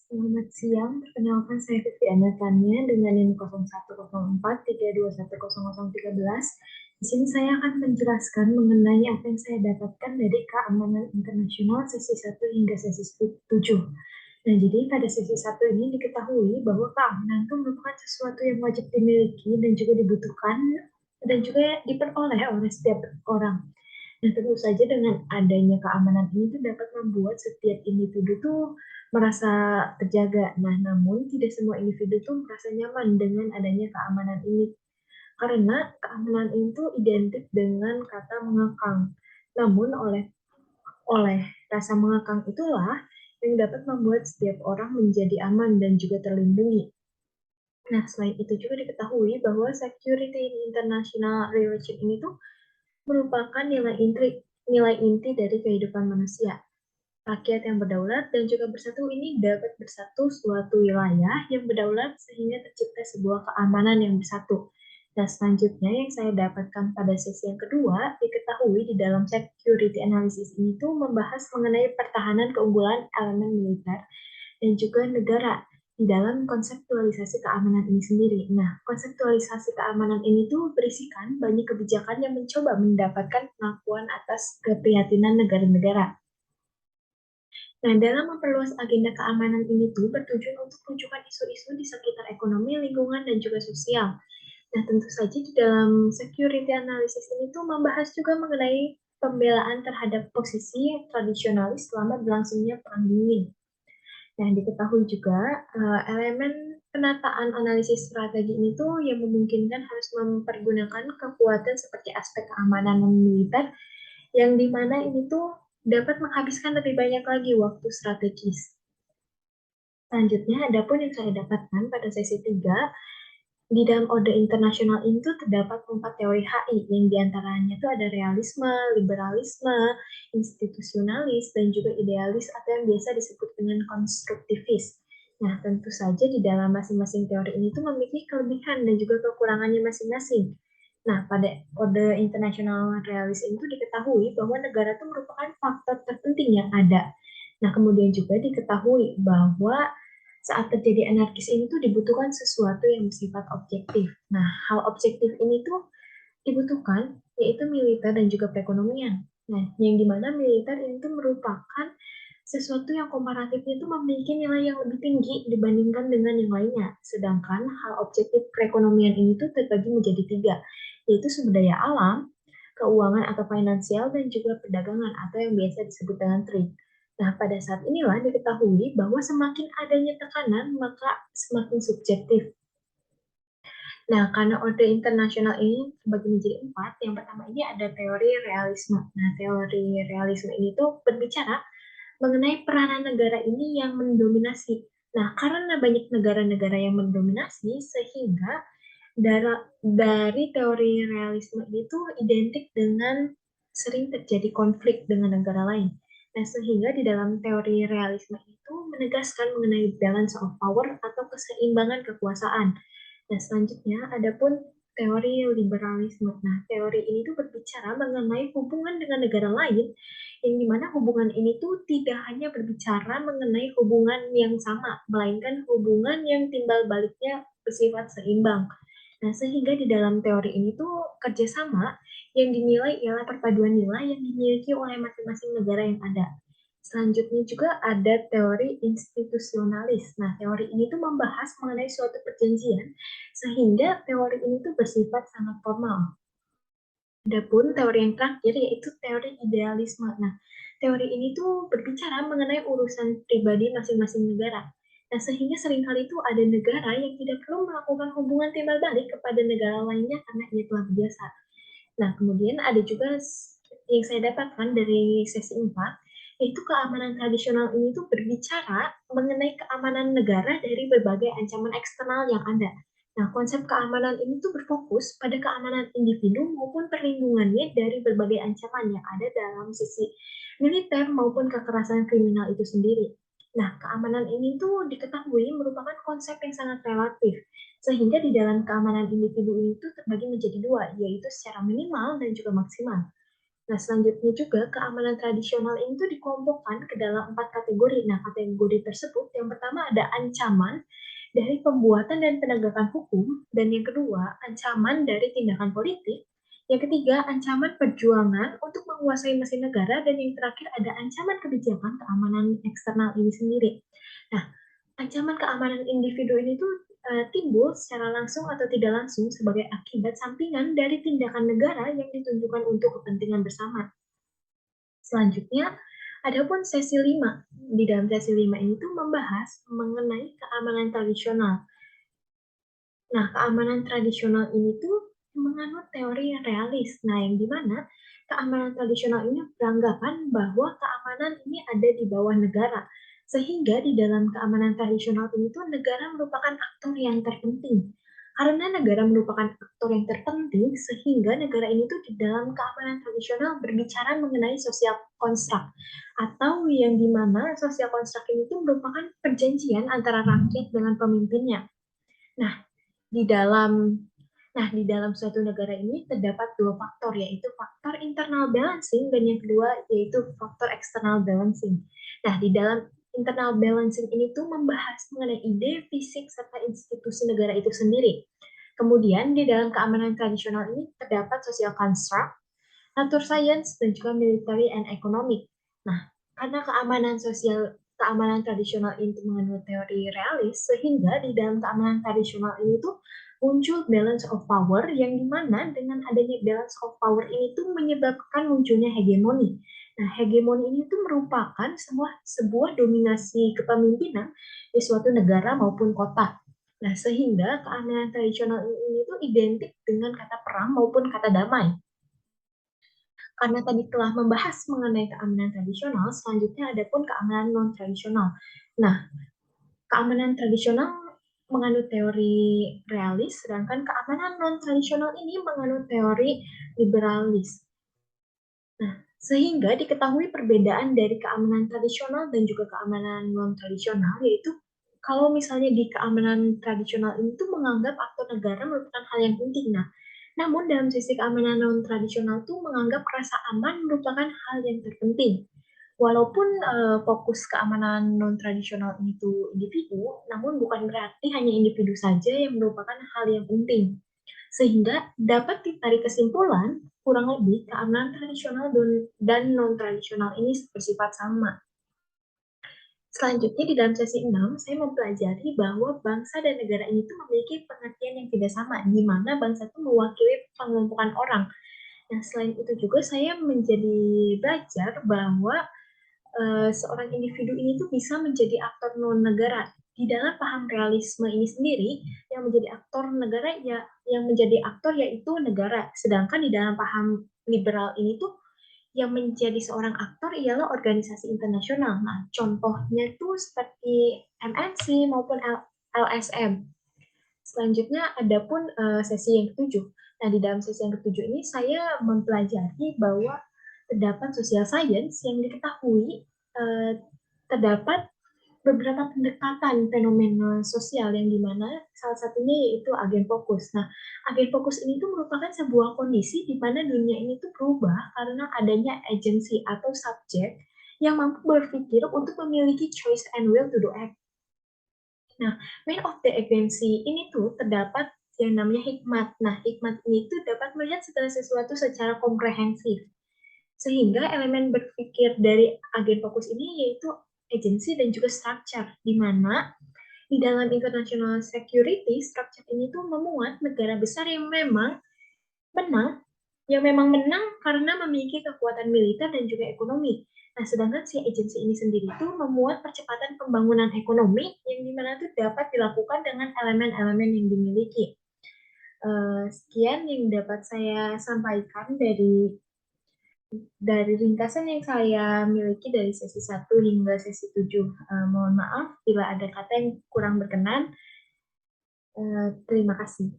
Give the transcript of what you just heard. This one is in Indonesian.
Selamat siang, perkenalkan saya Viviana Tania dengan NIM 010432100013. Di sini saya akan menjelaskan mengenai apa yang saya dapatkan dari keamanan internasional sesi 1 hingga sesi 7. Nah, jadi pada sesi 1 ini diketahui bahwa keamanan itu merupakan sesuatu yang wajib dimiliki dan juga dibutuhkan dan juga diperoleh oleh setiap orang. Nah, tentu saja dengan adanya keamanan ini tuh dapat membuat setiap individu tuh merasa terjaga. Nah, namun tidak semua individu tuh merasa nyaman dengan adanya keamanan ini. Karena keamanan itu identik dengan kata mengekang. Namun oleh rasa mengekang itulah yang dapat membuat setiap orang menjadi aman dan juga terlindungi. Nah, selain itu juga diketahui bahwa security in international relation ini tuh merupakan nilai inti dari kehidupan manusia. Rakyat yang berdaulat dan juga bersatu ini dapat bersatu suatu wilayah yang berdaulat sehingga tercipta sebuah keamanan yang bersatu. Nah, selanjutnya yang saya dapatkan pada sesi yang kedua, diketahui di dalam security analysis ini tuh membahas mengenai pertahanan keunggulan elemen militer dan juga negara di dalam konseptualisasi keamanan ini sendiri. Nah, konseptualisasi keamanan ini tuh berisikan banyak kebijakan yang mencoba mendapatkan pengakuan atas keprihatinan negara-negara. Nah, dalam memperluas agenda keamanan ini tuh bertujuan untuk menunjukkan isu-isu di sekitar ekonomi, lingkungan, dan juga sosial. Nah, tentu saja di dalam security analysis ini tuh membahas juga mengenai pembelaan terhadap posisi tradisionalis selama berlangsungnya Perang Dingin. Nah, diketahui juga elemen penataan analisis strategi ini tuh yang memungkinkan harus mempergunakan kekuatan seperti aspek keamanan militer yang dimana ini tuh dapat menghabiskan lebih banyak lagi waktu strategis. Selanjutnya, ada pun yang saya dapatkan pada sesi 3, di dalam order internasional itu terdapat 4 teori HI, yang diantaranya itu ada realisme, liberalisme, institusionalis, dan juga idealis atau yang biasa disebut dengan konstruktivis. Nah, tentu saja di dalam masing-masing teori ini tuh memiliki kelebihan dan juga kekurangannya masing-masing. Nah, pada order internasional realis itu diketahui bahwa negara itu merupakan faktor terpenting yang ada. Nah, kemudian juga diketahui bahwa saat terjadi anarkis ini tuh dibutuhkan sesuatu yang bersifat objektif. Nah, hal objektif ini tuh dibutuhkan yaitu militer dan juga perekonomian. Nah, yang dimana militer ini tuh merupakan sesuatu yang komparatifnya itu memiliki nilai yang lebih tinggi dibandingkan dengan yang lainnya. Sedangkan hal objektif perekonomian ini tuh terbagi menjadi 3, yaitu sumber daya alam, keuangan atau finansial, dan juga perdagangan atau yang biasa disebut dengan trade. Nah, pada saat inilah diketahui bahwa semakin adanya tekanan, maka semakin subjektif. Nah, karena order internasional ini terbagi menjadi 4, yang pertama ini ada teori realisme. Nah, teori realisme ini tuh berbicara mengenai peranan negara ini yang mendominasi. Nah, karena banyak negara-negara yang mendominasi, sehingga dari teori realisme itu identik dengan sering terjadi konflik dengan negara lain. Nah, sehingga di dalam teori realisme itu menegaskan mengenai balance of power atau keseimbangan kekuasaan. Nah, selanjutnya ada pun teori liberalisme. Nah, teori ini tuh berbicara mengenai hubungan dengan negara lain, yang dimana hubungan ini tuh tidak hanya berbicara mengenai hubungan yang sama, melainkan hubungan yang timbal baliknya bersifat seimbang. Nah, sehingga di dalam teori ini tuh kerjasama yang dinilai ialah perpaduan nilai yang dimiliki oleh masing-masing negara yang ada. Selanjutnya juga ada teori institusionalis. Nah, teori ini tuh membahas mengenai suatu perjanjian, sehingga teori ini tuh bersifat sangat formal. Adapun teori yang terakhir yaitu teori idealisme. Nah, teori ini tuh berbicara mengenai urusan pribadi masing-masing negara. Nah, sehingga seringkali itu ada negara yang tidak perlu melakukan hubungan timbal balik kepada negara lainnya karena ia telah biasa. Nah, kemudian ada juga yang saya dapatkan dari sesi 4, yaitu keamanan tradisional ini tuh berbicara mengenai keamanan negara dari berbagai ancaman eksternal yang ada. Nah, konsep keamanan ini tuh berfokus pada keamanan individu maupun perlindungannya dari berbagai ancaman yang ada dalam sisi militer maupun kekerasan kriminal itu sendiri. Nah, keamanan ini tuh diketahui merupakan konsep yang sangat relatif, sehingga di dalam keamanan individu itu terbagi menjadi 2, yaitu secara minimal dan juga maksimal. Nah, selanjutnya juga keamanan tradisional ini tuh dikelompokkan ke dalam 4 kategori. Nah, kategori tersebut yang pertama ada ancaman dari pembuatan dan penegakan hukum, dan yang kedua ancaman dari tindakan politik, yang ketiga ancaman perjuangan untuk menguasai mesin negara, dan yang terakhir ada ancaman kebijakan keamanan eksternal ini sendiri. Nah, ancaman keamanan individu ini tuh timbul secara langsung atau tidak langsung sebagai akibat sampingan dari tindakan negara yang ditunjukkan untuk kepentingan bersama. Selanjutnya, adapun sesi 5. Di dalam sesi 5 ini tuh membahas mengenai keamanan tradisional. Nah, keamanan tradisional ini tuh menganut teori yang realis. Nah, yang dimana keamanan tradisional ini beranggapan bahwa keamanan ini ada di bawah negara. Sehingga di dalam keamanan tradisional ini tuh negara merupakan aktor yang terpenting. Karena negara merupakan aktor yang terpenting, sehingga negara ini tuh di dalam keamanan tradisional berbicara mengenai social construct. Atau yang dimana social construct ini tuh merupakan perjanjian antara rakyat dengan pemimpinnya. Nah, di dalam di dalam suatu negara ini terdapat dua faktor, yaitu faktor internal balancing dan yang kedua yaitu faktor external balancing. Nah, di dalam internal balancing ini tuh membahas mengenai ide, fisik, serta institusi negara itu sendiri. Kemudian di dalam keamanan tradisional ini terdapat social construct, nature science, dan juga military and economic. Nah, karena keamanan tradisional ini mengandung teori realis, sehingga di dalam keamanan tradisional ini tuh muncul balance of power, yang dimana dengan adanya balance of power ini tuh menyebabkan munculnya hegemoni. Nah, hegemoni ini tuh merupakan sebuah dominasi kepemimpinan di suatu negara maupun kota. Nah, sehingga keamanan tradisional ini tuh identik dengan kata perang maupun kata damai. Karena tadi telah membahas mengenai keamanan tradisional, selanjutnya ada pun keamanan non-tradisional. Nah, keamanan tradisional menganut teori realis, sedangkan keamanan non-tradisional ini menganut teori liberalis. Nah, sehingga diketahui perbedaan dari keamanan tradisional dan juga keamanan non-tradisional, yaitu kalau misalnya di keamanan tradisional ini tuh menganggap aktor negara merupakan hal yang penting. Nah, namun dalam sisi keamanan non-tradisional tuh menganggap rasa aman merupakan hal yang terpenting. Walaupun fokus keamanan non-tradisional itu individu, namun bukan berarti hanya individu saja yang merupakan hal yang penting. Sehingga dapat ditarik kesimpulan, kurang lebih keamanan tradisional dan non-tradisional ini bersifat sama. Selanjutnya di dalam sesi 6, saya mempelajari bahwa bangsa dan negara ini tuh memiliki pengertian yang tidak sama, di mana bangsa itu mewakili pengelompokan orang. Nah, selain itu juga saya menjadi belajar bahwa seorang individu ini tuh bisa menjadi aktor non negara. Di dalam paham realisme ini sendiri, yang menjadi aktor negara ya, yang menjadi aktor yaitu negara. Sedangkan di dalam paham liberal ini tuh yang menjadi seorang aktor ialah organisasi internasional. Nah, contohnya tuh seperti MNC maupun LSM. Selanjutnya ada pun sesi yang ketujuh. Nah, di dalam sesi yang ketujuh ini saya mempelajari bahwa terdapat social science yang diketahui terdapat beberapa pendekatan fenomena sosial yang dimana salah satunya yaitu agen fokus. Nah, agen fokus ini tuh merupakan sebuah kondisi di mana dunia ini tuh berubah karena adanya agency atau subjek yang mampu berpikir untuk memiliki choice and will to do act. Nah, main of the agency ini tuh terdapat yang namanya hikmat. Nah, hikmat ini tuh dapat melihat segala sesuatu secara komprehensif. Sehingga elemen berpikir dari agen fokus ini yaitu agency dan juga structure, di mana di dalam international security, structure ini tuh memuat negara besar menang, yang memang menang karena memiliki kekuatan militer dan juga ekonomi. Nah, sedangkan si agency ini sendiri tuh memuat percepatan pembangunan ekonomi yang dimana tuh dapat dilakukan dengan elemen-elemen yang dimiliki. Sekian yang dapat saya sampaikan dari ringkasan yang saya miliki dari sesi 1 hingga sesi 7. Mohon maaf bila ada kata yang kurang berkenan. Terima kasih.